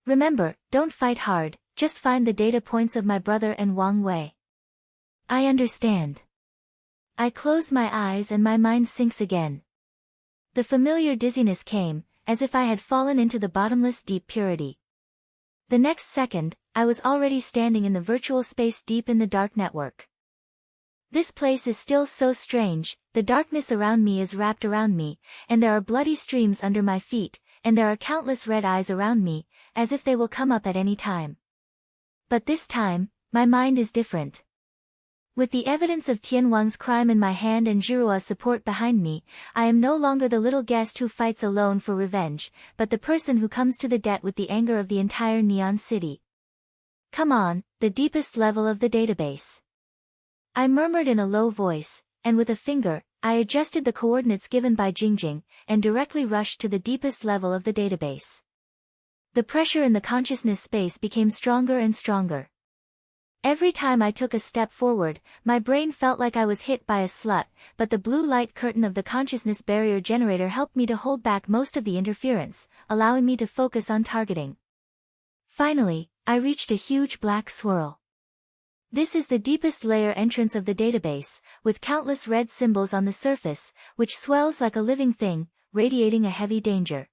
Remember, don't fight hard, just find the data points of my brother and Wang Wei. I understand. I close my eyes and my mind sinks again. The familiar dizziness came, as if I had fallen into the bottomless deep purity. The next second, I was already standing in the virtual space deep in the dark network. This place is still so strange, the darkness around me is wrapped around me, and there are bloody streams under my feet, and there are countless red eyes around me, as if they will come up at any time. But this time, my mind is different. With the evidence of Tianwang's crime in my hand and Jirua's support behind me, I am no longer the little guest who fights alone for revenge, but the person who comes to the debt with the anger of the entire Neon City. Come on, the deepest level of the database. I murmured in a low voice, and with a finger, I adjusted the coordinates given by Jingjing, and directly rushed to the deepest level of the database. The pressure in the consciousness space became stronger and stronger. Every time I took a step forward, my brain felt like I was hit by a slut, but the blue light curtain of the consciousness barrier generator helped me to hold back most of the interference, allowing me to focus on targeting. Finally, I reached a huge black swirl. This is the deepest layer entrance of the database, with countless red symbols on the surface, which swells like a living thing, radiating a heavy danger.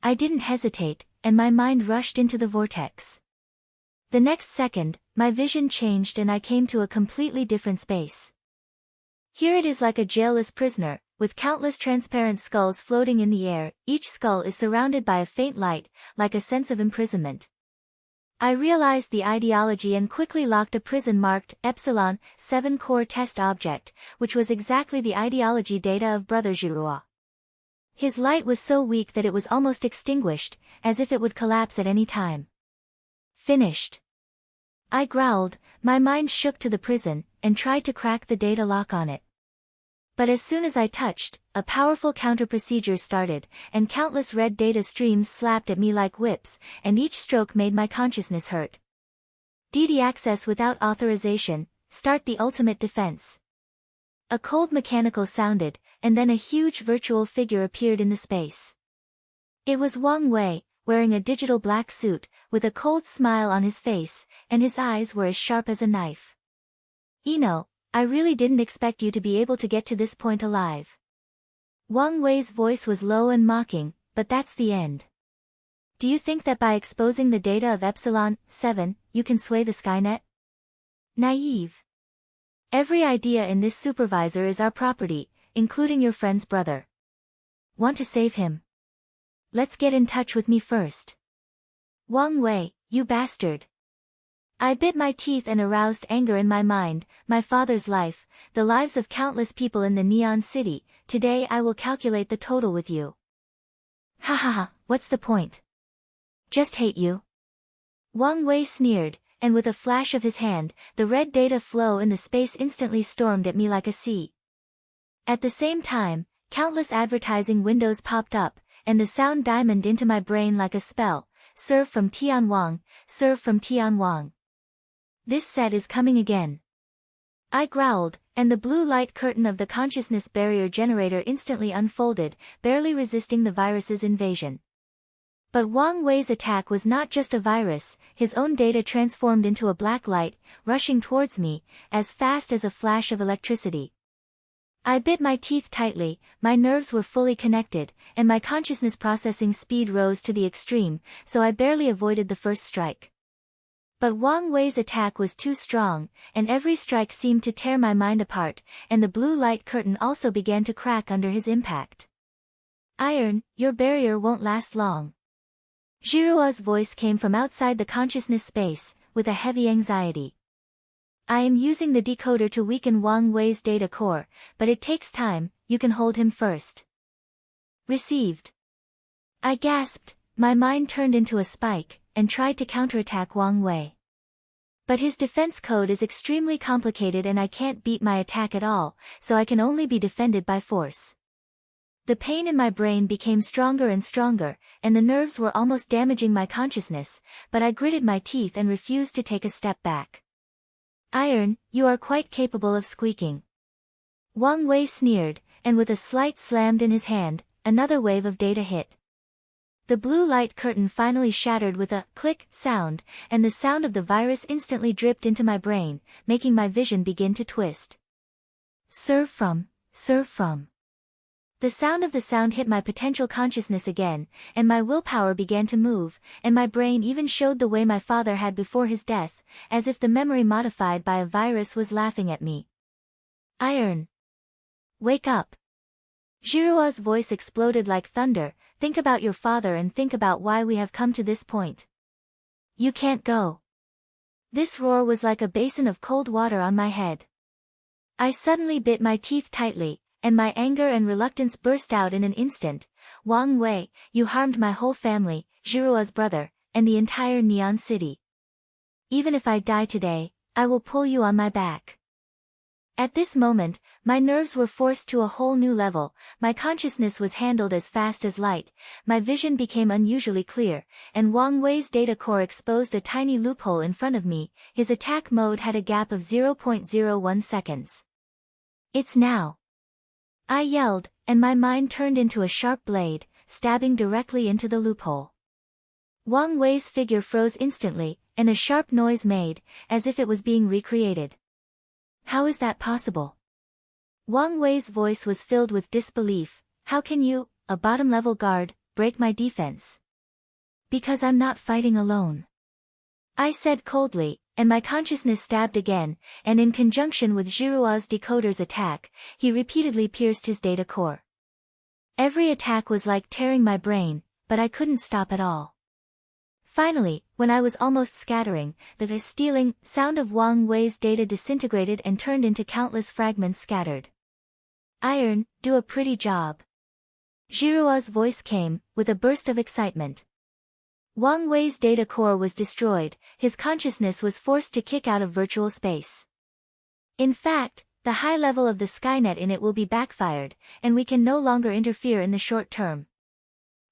I didn't hesitate, and my mind rushed into the vortex. The next second, my vision changed and I came to a completely different space. Here it is like a jailless prisoner, with countless transparent skulls floating in the air. Each skull is surrounded by a faint light, like a sense of imprisonment. I realized the ideology and quickly locked a prison marked Epsilon 7 core test object, which was exactly the ideology data of Brother Jirua. His light was so weak that it was almost extinguished, as if it would collapse at any time. Finished. I growled, my mind shook to the prison, and tried to crack the data lock on it. But as soon as I touched, a powerful counter-procedure started, and countless red data streams slapped at me like whips, and each stroke made my consciousness hurt. DD access without authorization, start the ultimate defense. A cold mechanical sounded, and then a huge virtual figure appeared in the space. It was Wang Wei, wearing a digital black suit, with a cold smile on his face, and his eyes were as sharp as a knife. Yino, I really didn't expect you to be able to get to this point alive. Wang Wei's voice was low and mocking, but that's the end. Do you think that by exposing the data of Epsilon 7, you can sway the Skynet? Naive. Every idea in this supervisor is our property, including your friend's brother. Want to save him? Let's get in touch with me first. Wang Wei, you bastard. I bit my teeth and aroused anger in my mind, my father's life, the lives of countless people in the Neon City. Today I will calculate the total with you. Ha ha ha, what's the point? Just hate you. Wang Wei sneered, and with a flash of his hand, the red data flow in the space instantly stormed at me like a sea. At the same time, countless advertising windows popped up, and the sound diamonded into my brain like a spell. Serve from Tianwang, serve from Tianwang. This set is coming again. I growled, and the blue light curtain of the consciousness barrier generator instantly unfolded, barely resisting the virus's invasion. But Wang Wei's attack was not just a virus, his own data transformed into a black light, rushing towards me, as fast as a flash of electricity. I bit my teeth tightly, my nerves were fully connected, and my consciousness processing speed rose to the extreme, so I barely avoided the first strike. But Wang Wei's attack was too strong, and every strike seemed to tear my mind apart, and the blue light curtain also began to crack under his impact. Iron, your barrier won't last long. Jirua's voice came from outside the consciousness space, with a heavy anxiety. I am using the decoder to weaken Wang Wei's data core, but it takes time. You can hold him first. Received. I gasped, my mind turned into a spike, and tried to counterattack Wang Wei. But his defense code is extremely complicated and I can't beat my attack at all, so I can only be defended by force. The pain in my brain became stronger and stronger, and the nerves were almost damaging my consciousness, but I gritted my teeth and refused to take a step back. Iron, you are quite capable of squeaking. Wang Wei sneered, and with a slight slammed in his hand, another wave of data hit. The blue light curtain finally shattered with a click sound, and the sound of the virus instantly dripped into my brain, making my vision begin to twist. Serve from. The sound of the sound hit my potential consciousness again, and my willpower began to move, and my brain even showed the way my father had before his death, as if the memory modified by a virus was laughing at me. Iron. Wake up. Jiruo's voice exploded like thunder. Think about your father and think about why we have come to this point. You can't go. This roar was like a basin of cold water on my head. I suddenly bit my teeth tightly, and my anger and reluctance burst out in an instant. Wang Wei, you harmed my whole family, Jiruo's brother, and the entire Neon City. Even if I die today, I will pull you on my back. At this moment, my nerves were forced to a whole new level, my consciousness was handled as fast as light, my vision became unusually clear, and Wang Wei's data core exposed a tiny loophole in front of me. His attack mode had a gap of 0.01 seconds. It's now. I yelled, and my mind turned into a sharp blade, stabbing directly into the loophole. Wang Wei's figure froze instantly, and a sharp noise made, as if it was being recreated. How is that possible? Wang Wei's voice was filled with disbelief. How can you, a bottom-level guard, break my defense? Because I'm not fighting alone. I said coldly, and my consciousness stabbed again, and in conjunction with Jiruo's decoder's attack, he repeatedly pierced his data core. Every attack was like tearing my brain, but I couldn't stop at all. Finally, when I was almost scattering, the stealing sound of Wang Wei's data disintegrated and turned into countless fragments scattered. Iron, do a pretty job. Jiruo's voice came, with a burst of excitement. Wang Wei's data core was destroyed, his consciousness was forced to kick out of virtual space. In fact, the high level of the Skynet in it will be backfired, and we can no longer interfere in the short term.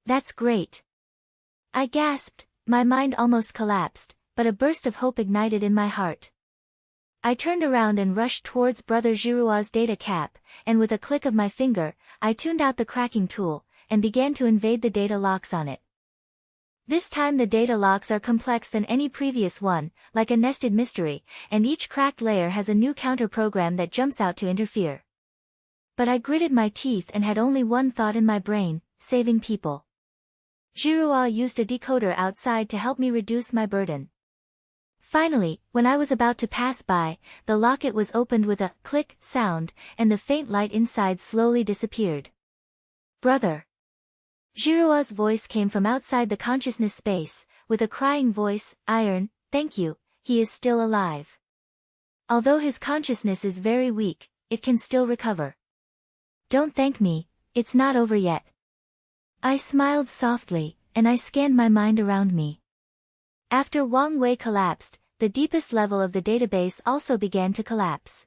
That's great. I gasped, my mind almost collapsed, but a burst of hope ignited in my heart. I turned around and rushed towards Brother Jiruo's data cap, and with a click of my finger, I tuned out the cracking tool, and began to invade the data locks on it. This time the data locks are complex than any previous one, like a nested mystery, and each cracked layer has a new counter program that jumps out to interfere. But I gritted my teeth and had only one thought in my brain, saving people. Jiruo used a decoder outside to help me reduce my burden. Finally, when I was about to pass by, the locket was opened with a click sound, and the faint light inside slowly disappeared. Brother. Jiruo's voice came from outside the consciousness space, with a crying voice, Iron, thank you, he is still alive. Although his consciousness is very weak, it can still recover. Don't thank me, it's not over yet. I smiled softly, and I scanned my mind around me. After Wang Wei collapsed, the deepest level of the database also began to collapse.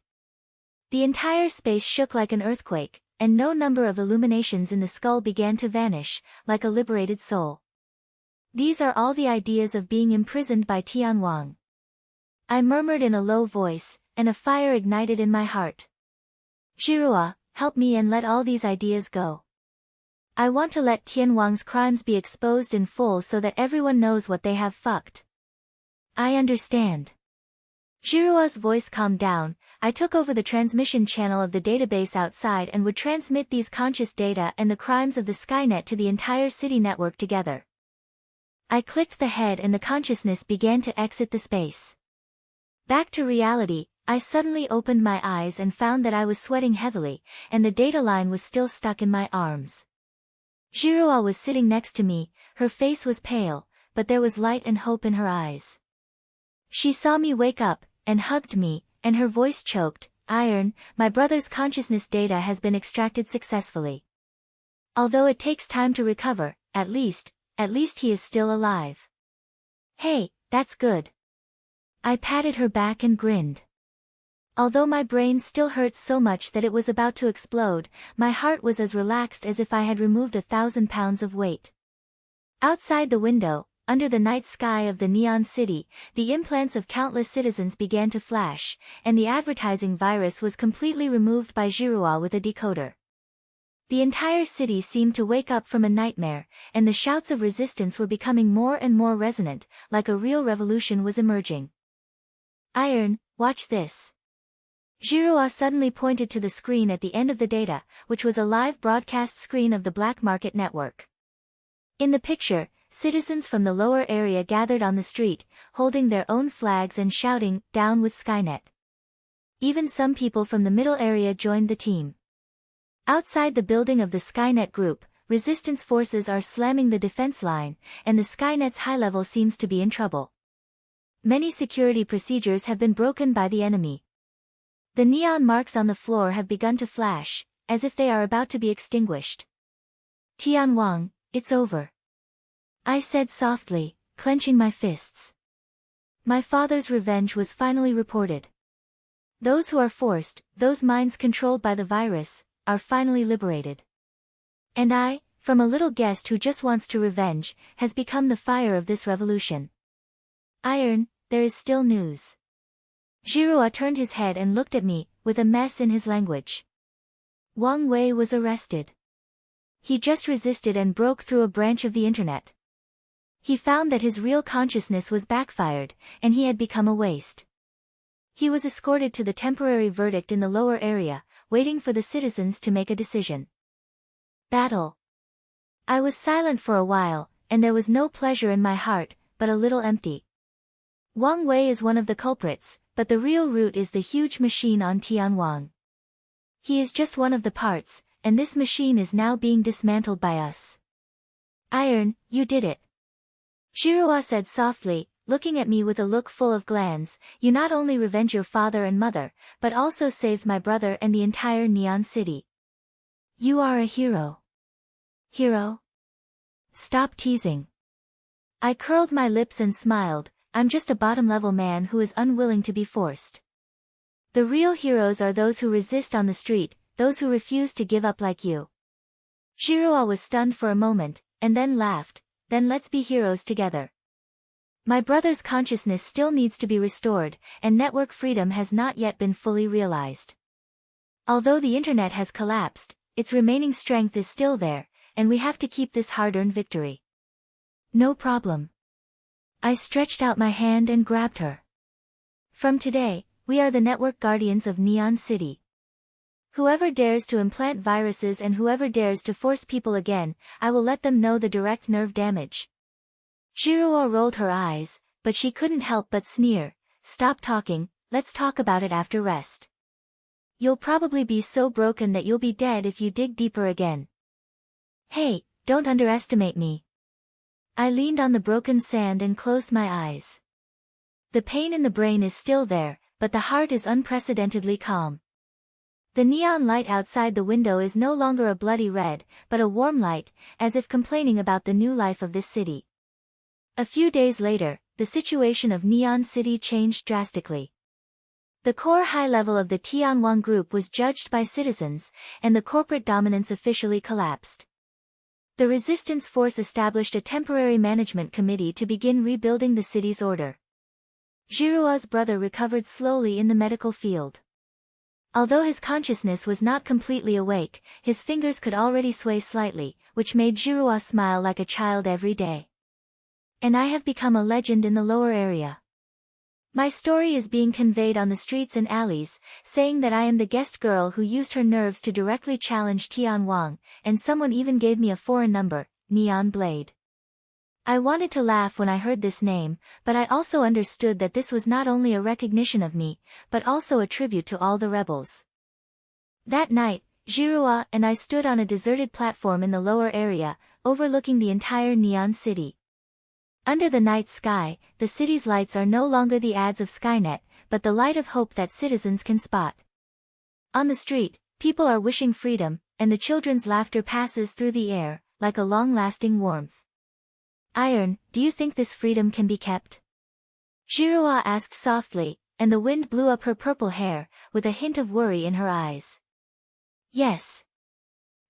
The entire space shook like an earthquake, and no number of illuminations in the skull began to vanish, like a liberated soul. These are all the ideas of being imprisoned by Tianwang. I murmured in a low voice, and a fire ignited in my heart. Jiruo, help me and let all these ideas go. I want to let Tianwang's crimes be exposed in full so that everyone knows what they have fucked. I understand. Jiruo's voice calmed down. I took over the transmission channel of the database outside and would transmit these conscious data and the crimes of the Skynet to the entire city network together. I clicked the head and the consciousness began to exit the space. Back to reality, I suddenly opened my eyes and found that I was sweating heavily, and the data line was still stuck in my arms. Jiruo was sitting next to me, her face was pale, but there was light and hope in her eyes. She saw me wake up, and hugged me, and her voice choked, Iron, my brother's consciousness data has been extracted successfully. Although it takes time to recover, at least he is still alive. Hey, that's good. I patted her back and grinned. Although my brain still hurt so much that it was about to explode, my heart was as relaxed as if I had removed 1,000 pounds of weight. Outside the window, under the night sky of the Neon City, the implants of countless citizens began to flash, and the advertising virus was completely removed by Jiruo with a decoder. The entire city seemed to wake up from a nightmare, and the shouts of resistance were becoming more and more resonant, like a real revolution was emerging. Iron, watch this. Giroa suddenly pointed to the screen at the end of the data, which was a live broadcast screen of the black market network. In the picture, citizens from the lower area gathered on the street, holding their own flags and shouting, "Down with Skynet." Even some people from the middle area joined the team. Outside the building of the Skynet Group, resistance forces are slamming the defense line, and the Skynet's high level seems to be in trouble. Many security procedures have been broken by the enemy. The neon marks on the floor have begun to flash, as if they are about to be extinguished. "Tianwang, it's over," I said softly, clenching my fists. My father's revenge was finally reported. Those who are forced, those minds controlled by the virus, are finally liberated. And I, from a little guest who just wants to revenge, has become the fire of this revolution. Iron, there is still news. Giroa turned his head and looked at me, with a mess in his language. Wang Wei was arrested. He just resisted and broke through a branch of the internet. He found that his real consciousness was backfired, and he had become a waste. He was escorted to the temporary verdict in the lower area, waiting for the citizens to make a decision. Battle. I was silent for a while, and there was no pleasure in my heart, but a little empty. Wang Wei is one of the culprits, but the real root is the huge machine on Tianwang. He is just one of the parts, and this machine is now being dismantled by us. Iron, you did it. Giroa said softly, looking at me with a look full of glands, you not only revenge your father and mother, but also saved my brother and the entire Neon City. You are a hero. Hero? Stop teasing. I curled my lips and smiled, I'm just a bottom-level man who is unwilling to be forced. The real heroes are those who resist on the street, those who refuse to give up like you. Giroa was stunned for a moment, and then laughed, then let's be heroes together. My brother's consciousness still needs to be restored, and network freedom has not yet been fully realized. Although the internet has collapsed, its remaining strength is still there, and we have to keep this hard-earned victory. No problem. I stretched out my hand and grabbed her. From today, we are the network guardians of Neon City. Whoever dares to implant viruses and whoever dares to force people again, I will let them know the direct nerve damage. Giroa rolled her eyes, but she couldn't help but sneer. Stop talking, let's talk about it after rest. You'll probably be so broken that you'll be dead if you dig deeper again. Hey, don't underestimate me. I leaned on the broken sand and closed my eyes. The pain in the brain is still there, but the heart is unprecedentedly calm. The neon light outside the window is no longer a bloody red, but a warm light, as if complaining about the new life of this city. A few days later, the situation of Neon City changed drastically. The core high level of the Tianwang Group was judged by citizens, and the corporate dominance officially collapsed. The resistance force established a temporary management committee to begin rebuilding the city's order. Giroa's brother recovered slowly in the medical field. Although his consciousness was not completely awake, his fingers could already sway slightly, which made Giroa smile like a child every day. And I have become a legend in the lower area. My story is being conveyed on the streets and alleys, saying that I am the guest girl who used her nerves to directly challenge Tianwang, and someone even gave me a foreign number, Neon Blade. I wanted to laugh when I heard this name, but I also understood that this was not only a recognition of me, but also a tribute to all the rebels. That night, Giroa and I stood on a deserted platform in the lower area, overlooking the entire Neon City. Under the night sky, the city's lights are no longer the ads of Skynet, but the light of hope that citizens can spot. On the street, people are wishing freedom, and the children's laughter passes through the air, like a long-lasting warmth. Iron, do you think this freedom can be kept? Giroa asked softly, and the wind blew up her purple hair, with a hint of worry in her eyes. Yes.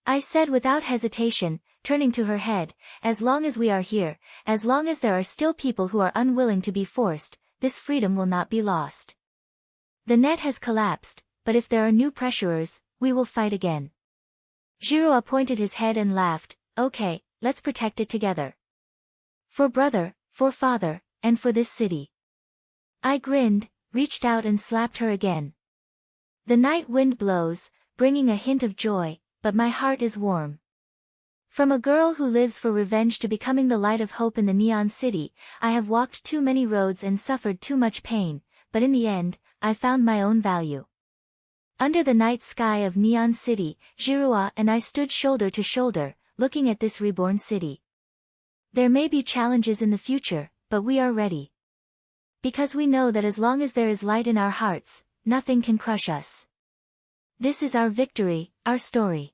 I said without hesitation, turning to her head, as long as we are here, as long as there are still people who are unwilling to be forced, this freedom will not be lost. The net has collapsed, but if there are new pressurers, we will fight again. Giroa pointed his head and laughed, okay, let's protect it together. For brother, for father, and for this city. I grinned, reached out and slapped her again. The night wind blows, bringing a hint of joy, but my heart is warm. From a girl who lives for revenge to becoming the light of hope in the neon city, I have walked too many roads and suffered too much pain, but in the end, I found my own value. Under the night sky of Neon City, Jirua and I stood shoulder to shoulder, looking at this reborn city. There may be challenges in the future, but we are ready. Because we know that as long as there is light in our hearts, nothing can crush us. This is our victory, our story.